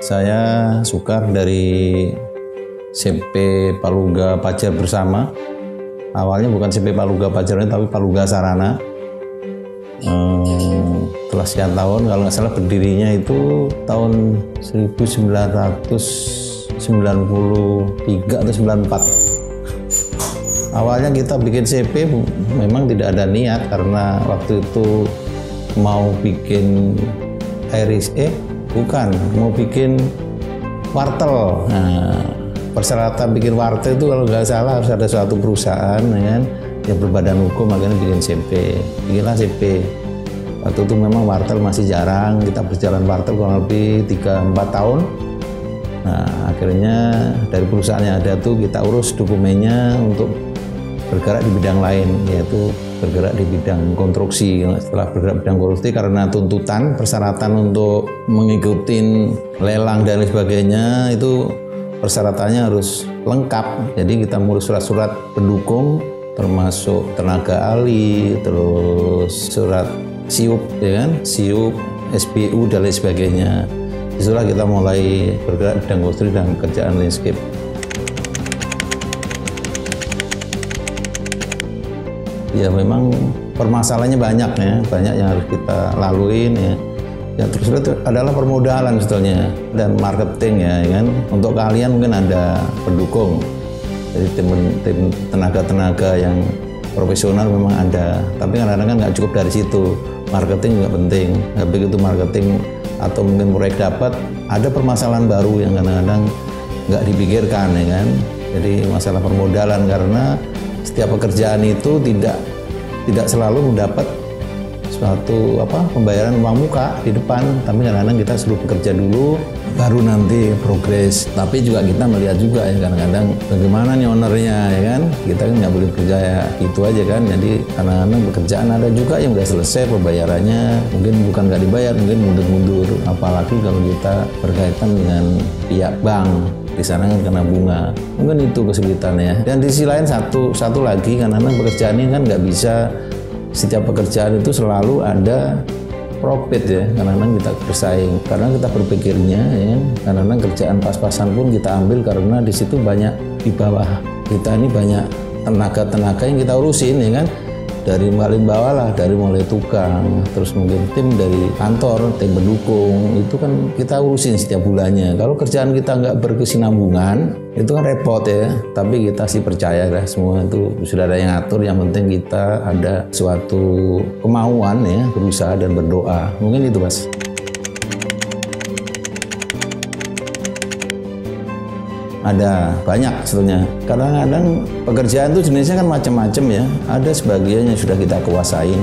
Saya Sukar dari CP Paluga Pajar Bersama. Awalnya bukan CP Paluga Pajar tapi Paluga Sarana. Setelah sekian tahun, kalau nggak salah berdirinya itu tahun 1993 atau 94. Awalnya kita bikin CP memang tidak ada niat, karena waktu itu mau bikin mau bikin wartel. Nah, persyaratan bikin wartel itu kalau nggak salah harus ada suatu perusahaan ya kan, yang berbadan hukum, makanya bikin CP. Bikinlah CP. Waktu itu memang wartel masih jarang, kita berjalan wartel kurang lebih 3-4 tahun. Nah, akhirnya dari perusahaan yang ada tuh kita urus dokumennya untuk bergerak di bidang lain, yaitu bergerak di bidang konstruksi. Setelah bergerak di bidang konstruksi, karena tuntutan persyaratan untuk mengikuti lelang dan lain sebagainya itu persyaratannya harus lengkap. Jadi kita ngurus surat-surat pendukung, termasuk tenaga ahli, terus surat SIUP, ya kan, SIUP, SPU dan lain sebagainya. Itulah kita mulai bergerak di bidang konstruksi dan kerjaan landscape. Ya memang permasalahannya banyak ya, banyak yang harus kita laluin ya. Yang terus itu adalah permodalan sebetulnya dan marketing ya kan. Untuk kalian mungkin ada pendukung, jadi tim tenaga-tenaga yang profesional memang ada, tapi kadang-kadang kan nggak cukup dari situ. Marketing juga penting. Nah, begitu marketing atau mungkin proyek dapat, ada permasalahan baru yang kadang-kadang nggak dipikirkan ya kan. Jadi masalah permodalan, karena setiap pekerjaan itu tidak selalu mendapat suatu pembayaran uang muka di depan, tapi kadang-kadang kita suruh bekerja dulu baru nanti progres. Tapi juga kita melihat juga ya, kadang-kadang bagaimana nih ownernya ya kan, kita kan nggak boleh bekerja ya gitu aja kan. Jadi kadang-kadang pekerjaan ada juga yang udah selesai pembayarannya, mungkin bukan nggak dibayar, mungkin mundur-mundur, apalagi kalau kita berkaitan dengan pihak bank. Di sana kan kena bunga, mungkin itu kesulitannya. Dan di sisi lain satu lagi, karena pekerjaan ini kan nggak bisa setiap pekerjaan itu selalu ada profit ya, kadang-kadang kita bersaing, karena kita berpikirnya ya, kadang-kadang kerjaan pas-pasan pun kita ambil karena di situ banyak di bawah kita ini banyak tenaga-tenaga yang kita urusin ya kan, dari paling bawah lah, dari mulai tukang, terus mungkin tim dari kantor, tim pendukung, itu kan kita urusin setiap bulannya. Kalau kerjaan kita nggak berkesinambungan, itu kan repot ya. Tapi kita sih percaya lah, semua itu sudah ada yang ngatur. Yang penting kita ada suatu kemauan ya, berusaha dan berdoa. Mungkin itu Mas. Ada banyak sebetulnya. Kadang-kadang pekerjaan itu jenisnya kan macam-macam ya. Ada sebagian yang sudah kita kuasain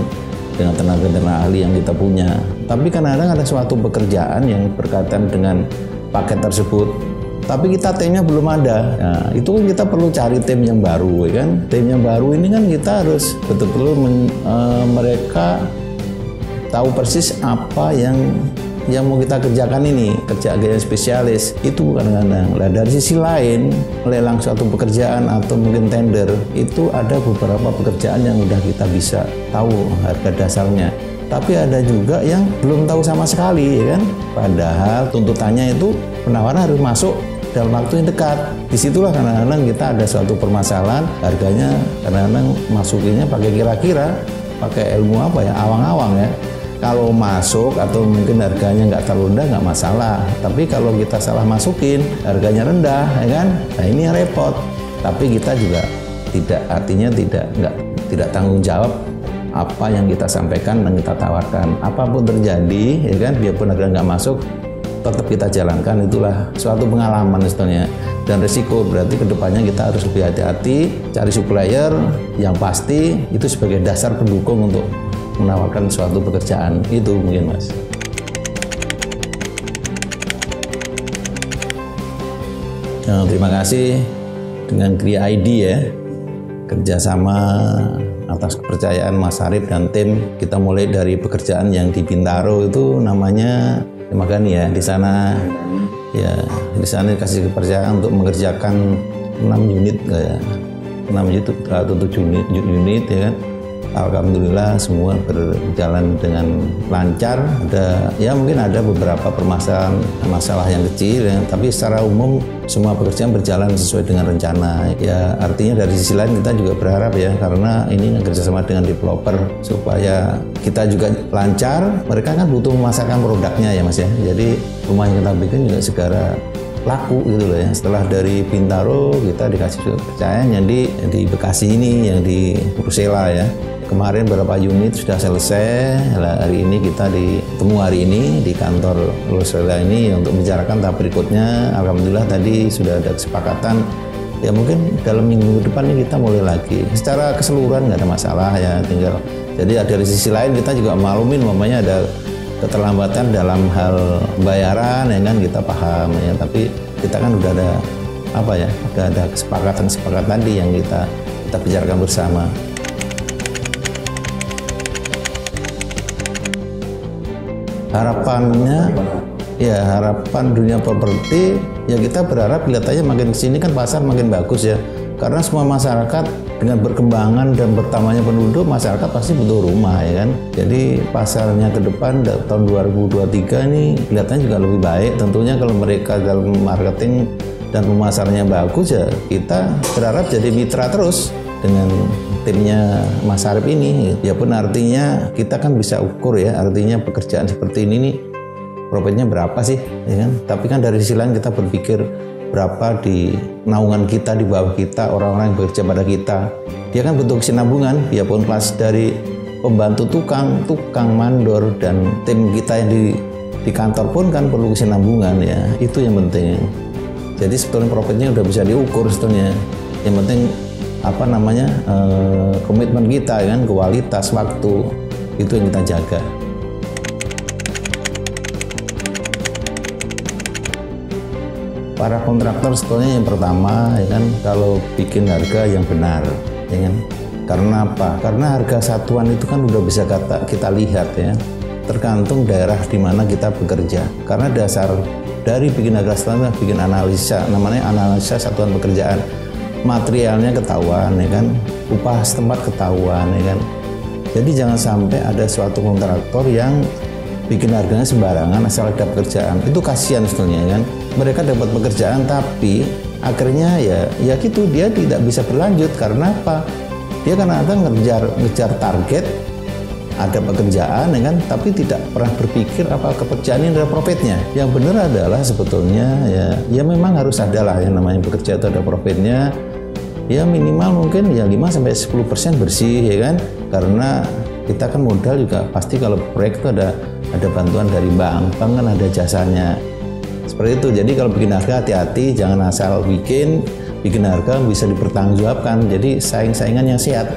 dengan tenaga ahli yang kita punya. Tapi kadang-kadang ada suatu pekerjaan yang berkaitan dengan paket tersebut, tapi kita timnya belum ada. Nah, itu kan kita perlu cari tim yang baru ya kan. Tim yang baru ini kan kita harus betul-betul mereka tahu persis apa yang mau kita kerjakan ini, kerja yang spesialis itu kadang-kadang. Nah, dari sisi lain, lelang suatu pekerjaan atau mungkin tender, itu ada beberapa pekerjaan yang udah kita bisa tahu harga dasarnya. Tapi ada juga yang belum tahu sama sekali ya kan. Padahal tuntutannya itu penawaran harus masuk dalam waktu yang dekat. Disitulah kadang-kadang kita ada suatu permasalahan, harganya kadang-kadang masukinnya pakai kira-kira, pakai ilmu awang-awang ya. Kalau masuk atau mungkin harganya nggak terlalu rendah nggak masalah, tapi kalau kita salah masukin harganya rendah ya kan, nah ini yang repot. Tapi kita juga tidak tanggung jawab apa yang kita sampaikan dan kita tawarkan. Apapun terjadi ya kan, biarpun harga nggak masuk tetap kita jalankan. Itulah suatu pengalaman sebetulnya, dan resiko. Berarti kedepannya kita harus lebih hati-hati cari supplier yang pasti, itu sebagai dasar pendukung untuk menawarkan suatu pekerjaan. Itu mungkin Mas. Nah, terima kasih dengan Kria ID ya, kerjasama atas kepercayaan Mas Arif dan tim. Kita mulai dari pekerjaan yang di Bintaro itu namanya Magani ya. Di sana ya, di sana dikasih kepercayaan untuk mengerjakan 6 unit ya, 6 unit atau 7 unit ya kan. alhamdulillah semua berjalan dengan lancar. Mungkin ada beberapa masalah yang kecil ya, tapi secara umum semua pekerjaan berjalan sesuai dengan rencana. Ya artinya dari sisi lain kita juga berharap ya, karena ini kerjasama dengan developer supaya kita juga lancar. Mereka kan butuh memasarkan produknya ya Mas ya. Jadi rumah yang kita bikin juga segera laku gitu loh ya. Setelah dari Bintaro kita dikasih kepercayaan yang di Bekasi ini, yang di Persela ya. Kemarin beberapa unit sudah selesai. Hari ini kita ketemu hari ini di kantor Persela ini untuk membicarakan tahap berikutnya. Alhamdulillah tadi sudah ada kesepakatan. Ya mungkin dalam minggu depan ini kita mulai lagi. Secara keseluruhan nggak ada masalah ya. Tinggal jadi dari sisi lain kita juga maklumin umpamanya ada keterlambatan dalam hal bayaran ya kan, kita paham ya, tapi kita kan udah ada udah ada kesepakatan tadi yang kita bicarakan bersama. Harapannya ya, harapan dunia properti ya, kita berharap kelihatannya makin kesini kan pasar makin bagus ya, karena semua masyarakat dengan berkembangan dan bertambahnya penduduk, masyarakat pasti butuh rumah ya kan. Jadi pasarnya ke depan tahun 2023 ini kelihatannya juga lebih baik. Tentunya kalau mereka dalam marketing dan pemasarannya bagus ya, kita berharap jadi mitra terus dengan timnya Mas Arif ini. Ya pun artinya kita kan bisa ukur ya, artinya pekerjaan seperti ini nih profitnya berapa sih ya kan. Tapi kan dari sisi lain kita berpikir berapa di naungan kita, di bawah kita, orang-orang yang bekerja pada kita. Dia kan butuh kesinambungan, biarpun kelas dari pembantu tukang mandor dan tim kita yang di kantor pun kan perlu kesinambungan ya. Itu yang penting. Jadi sebetulnya profitnya udah bisa diukur sebetulnya. Yang penting komitmen kita kan, kualitas waktu itu yang kita jaga. Para kontraktor sebetulnya yang pertama ya kan, kalau bikin harga yang benar ya kan. Karena apa? Karena harga satuan itu kan udah bisa kita lihat ya, tergantung daerah di mana kita bekerja. Karena dasar dari bikin harga satuan, bikin analisa, namanya analisa satuan pekerjaan. Materialnya ketahuan ya kan, upah setempat ketahuan ya kan. Jadi jangan sampai ada suatu kontraktor yang bikin harganya sembarangan asal ada pekerjaan. Itu kasihan sebetulnya kan. Mereka dapat pekerjaan tapi akhirnya ya gitu, dia tidak bisa berlanjut. Karena apa? Dia kadang-kadang ngejar target, ada pekerjaan ya kan, tapi tidak pernah berpikir apa pekerjaan ini ada profitnya. Yang benar adalah sebetulnya ya memang harus ada lah yang namanya bekerja itu ada profitnya. Ya minimal mungkin ya 5-10% bersih ya kan. Karena kita kan modal juga pasti kalau proyek itu ada bantuan dari bank kan ada jasanya. Seperti itu. Jadi kalau bikin harga hati-hati, jangan asal bikin harga bisa dipertanggungjawabkan. Jadi saingan yang sehat.